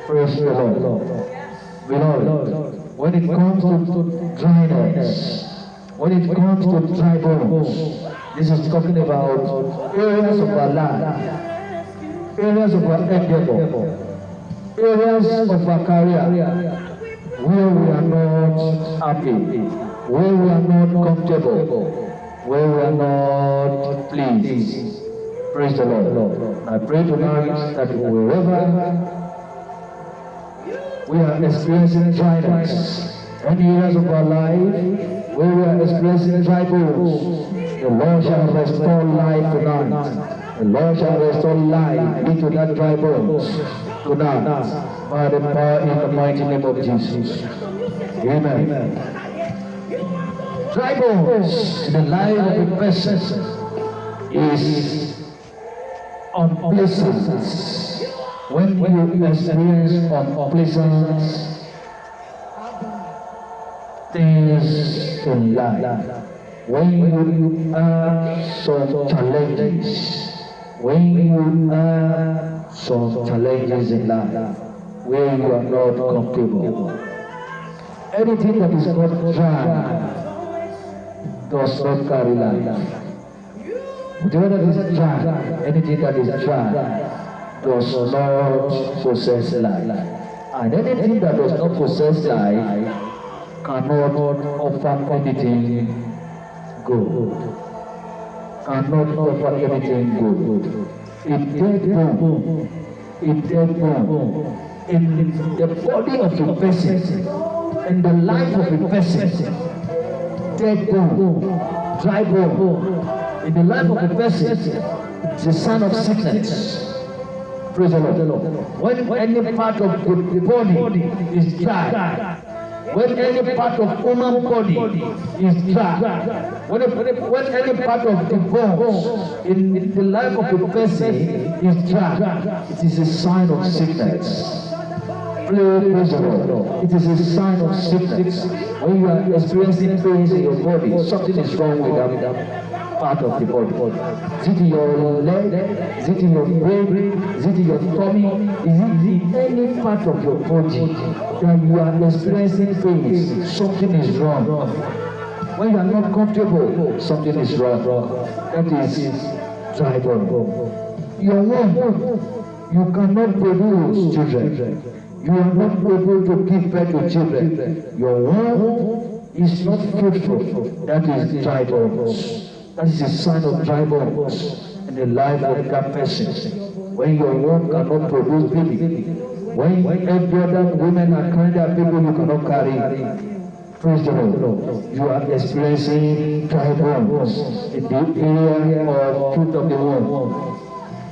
Praise the Lord. Beloved, when it comes to dryness, when it comes to dry bones, this is talking about areas of our life, areas of our endeavor, areas of our career where we are not happy, where we are not comfortable, where we are not pleased. Praise the Lord. I pray tonight that wherever we are experiencing dryness, any areas of our life where we are experiencing dry bones, the Lord shall restore life tonight. The Lord shall restore life into that dry bones tonight by the power in the mighty name of Jesus. Amen. Dry bones in the life of a person is unpleasant. When you experience unpleasant things in life, when you have some challenges, when you have some challenges in life where you are not comfortable, anything that is not dry does not carry life. Whatever that is dry, anything that is dry does not possess life. And anything that does not possess life cannot offer anything good. Cannot offer anything good. It dead bone in the body of a person, in the life of a person, dead bone, dry bone, in the life of a person, it's a sign of sickness. Praise the Lord. When any part of the body is dry, when any part of human body is dry, when any part of the bones in the life of a person is dry, it is a sign of sickness. Praise the Lord. It is a sign of sickness. When you are experiencing pains in your body, something is wrong with that part of the body. Is it in your leg? Is it in your brain? Is it in your tummy? Is it in any part of your body that you are experiencing pains? Something is wrong. When you are not comfortable, something is wrong. That is dry bone. Your womb, you cannot produce children. You are not able to give birth to children. Your womb is not fruitful. That is dry bones. That is a sign of dry bones in the life of that person. When your womb cannot produce baby, when every other women are carrying their baby, you cannot carry. Praise the Lord. You are experiencing dry bones in the area of fruit of the womb.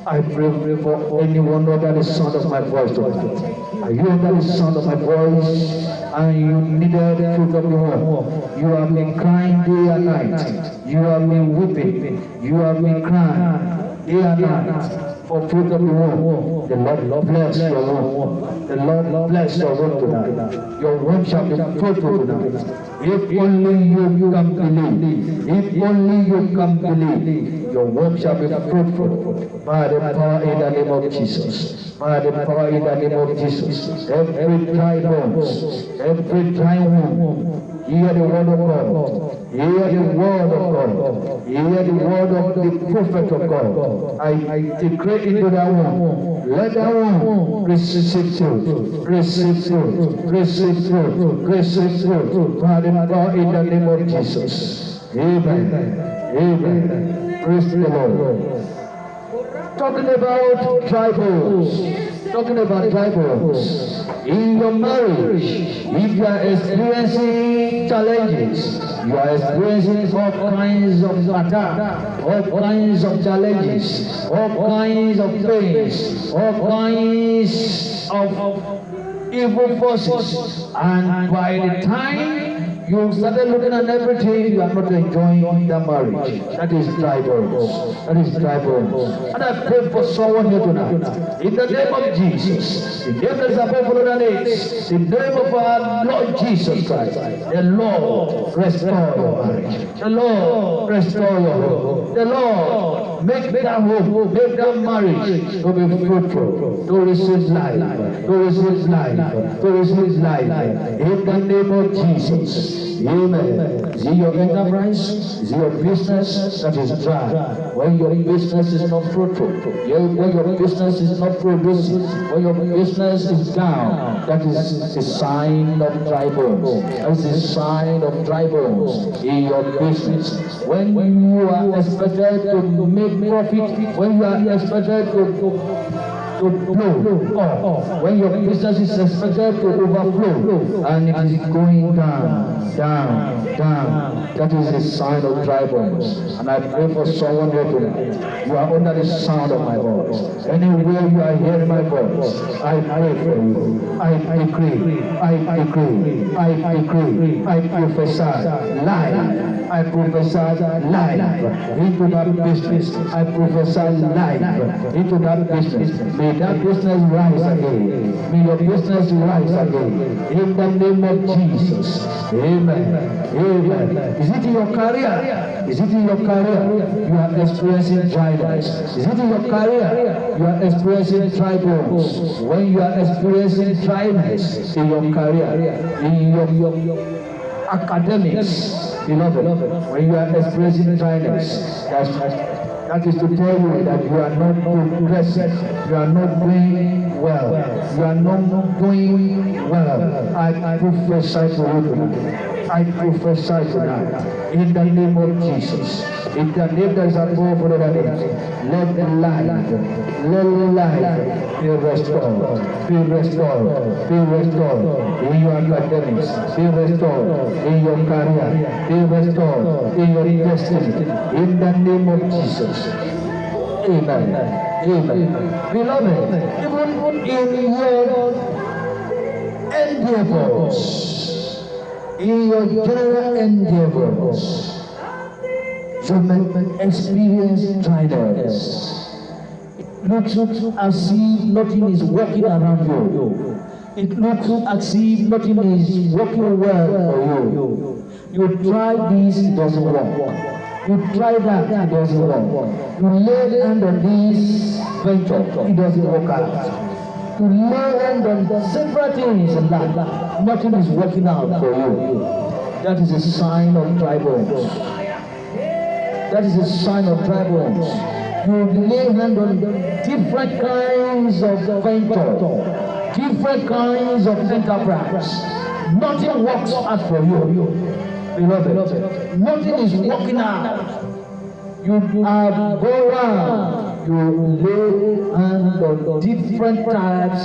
I pray for anyone under the sound of my voice tonight. Are you under the sound of my voice and you needed fruit of the womb? You have been crying day and night. You have been weeping. You have been crying day and night for fruit of the womb. The Lord bless your womb. The Lord bless your womb tonight. Your womb shall be fruitful tonight. If only you can believe. If only you can believe. Your womb shall be fruitful by the power in the name of Jesus. By the power in the name of Jesus. Every dry bones, every dry womb, hear the word of God. Hear the word of God. Hear the word of the prophet of God. I decree into that womb. Let that womb receive fruit. Receive fruit. Receive fruit. Receive fruit. By the power in the name of Jesus. Amen. Amen. Praise the Lord. Talking about dry bones. Talking about dry bones. In your marriage, if you are experiencing challenges, you are experiencing all kinds of attack, all kinds of challenges, all kinds of pains, all kinds of evil forces, and by the time You started looking at everything, you are not enjoying the marriage. That is dry bones. That is dry bones. And I pray for someone here tonight. In the name of Jesus, the name that is above all other names, the name of our Lord Jesus Christ, the Lord restore your marriage. The Lord restore your home. The Lord make that home, make that marriage to be fruitful, to receive life, to receive life, to receive life. In the name of Jesus. Amen. Is it your enterprise? Is it your business that is dry? When your business is not fruitful, when your business is not producing, when your business is down, that is a sign of dry bones. That is a sign of dry bones in your business. When you are expected to make profit, when you are expected to blow up, when your business is expected to overflow and it is going down, that is a sign of dry bones. And I pray for someone here tonight. You are under the sound of my voice. Anywhere you are hearing my voice, I pray for you. I decree, I prophesy life. I prophesy life into that business. I prophesy life into that business. May that business rise again. May your business rise again. In the name of Jesus. Amen. Amen. Is it in your career? Is it in your career? You are experiencing dryness. Is it in your career? You are experiencing dry bones. When you are experiencing dryness in your career, in your academics, beloved, when you are experiencing dryness, that is to tell you that you are not progressing, you are not doing well, you are not doing well. I prophesy to you tonight. I prophesy tonight in the name of Jesus. In the name that is above all other names, let the life be restored, be restored, be restored in your academics, be restored in your career, be restored in your destiny. In the name of Jesus. Amen. Amen. Beloved, even in your endeavors, in your general endeavors, you may experience dryness. It looks as if nothing is working around you. It looks as if nothing is working well for you. You try this, it doesn't work. You try that, it doesn't work. You lay hand on this venture, it doesn't work out. You lay hand on several things in life, nothing is working out for you. That is a sign of dry bones. That is a sign of dry bones. You lay hand on different kinds of venture, different kinds of enterprise. Nothing works out for you. Beloved, nothing is working out. You are go around. You lay hand on different types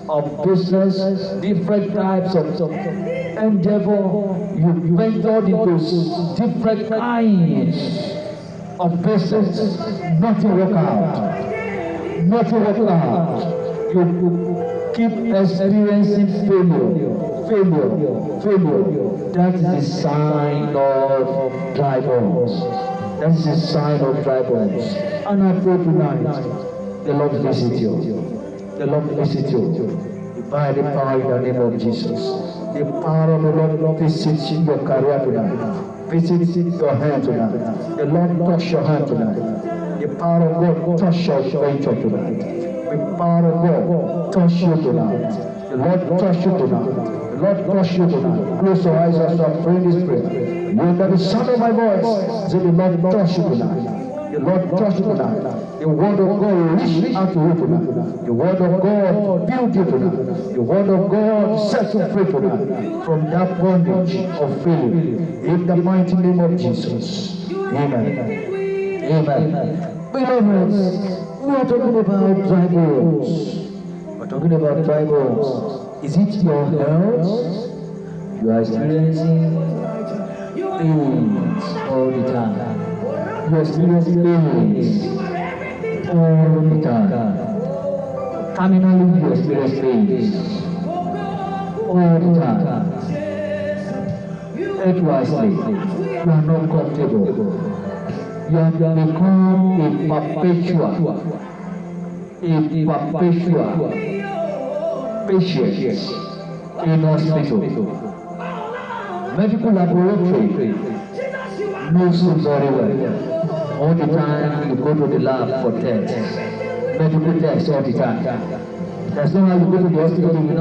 of business, different types of endeavor. You ventured into different kinds of business. Nothing work out. Nothing work out. You keep experiencing failure. That is a sign of dry bones. That is a sign of dry bones. And I pray tonight, the Lord visit you. The Lord visit you. By the power in the name of Jesus. The power of the Lord visit your career tonight. Visit your hand tonight. The Lord touch your hand tonight. The power of God touch your venture tonight. The power of God touch you tonight. The Lord touch you tonight. The Lord touch you tonight. Close your eyes as I pray this prayer. You hear the sound of my voice. Say the Lord touch you tonight. The Lord touch you tonight. The word of God reach out to you tonight. The word of God build you tonight. The word of God set you free tonight from that bondage of failure. In the mighty name of Jesus. Amen. Amen. Beloved, we are talking about dry bones. We are talking about dry bones. Is it your health? You are experiencing pains all the time. You are experiencing pains all the time. Terminally, you experience pains all the time. Act wisely. You are not comfortable. You have become a perpetual patient in hospital. Medical laboratory knows you very well. All the time you go to the lab for tests. Medical tests all the time. That's not how you go to the hospital.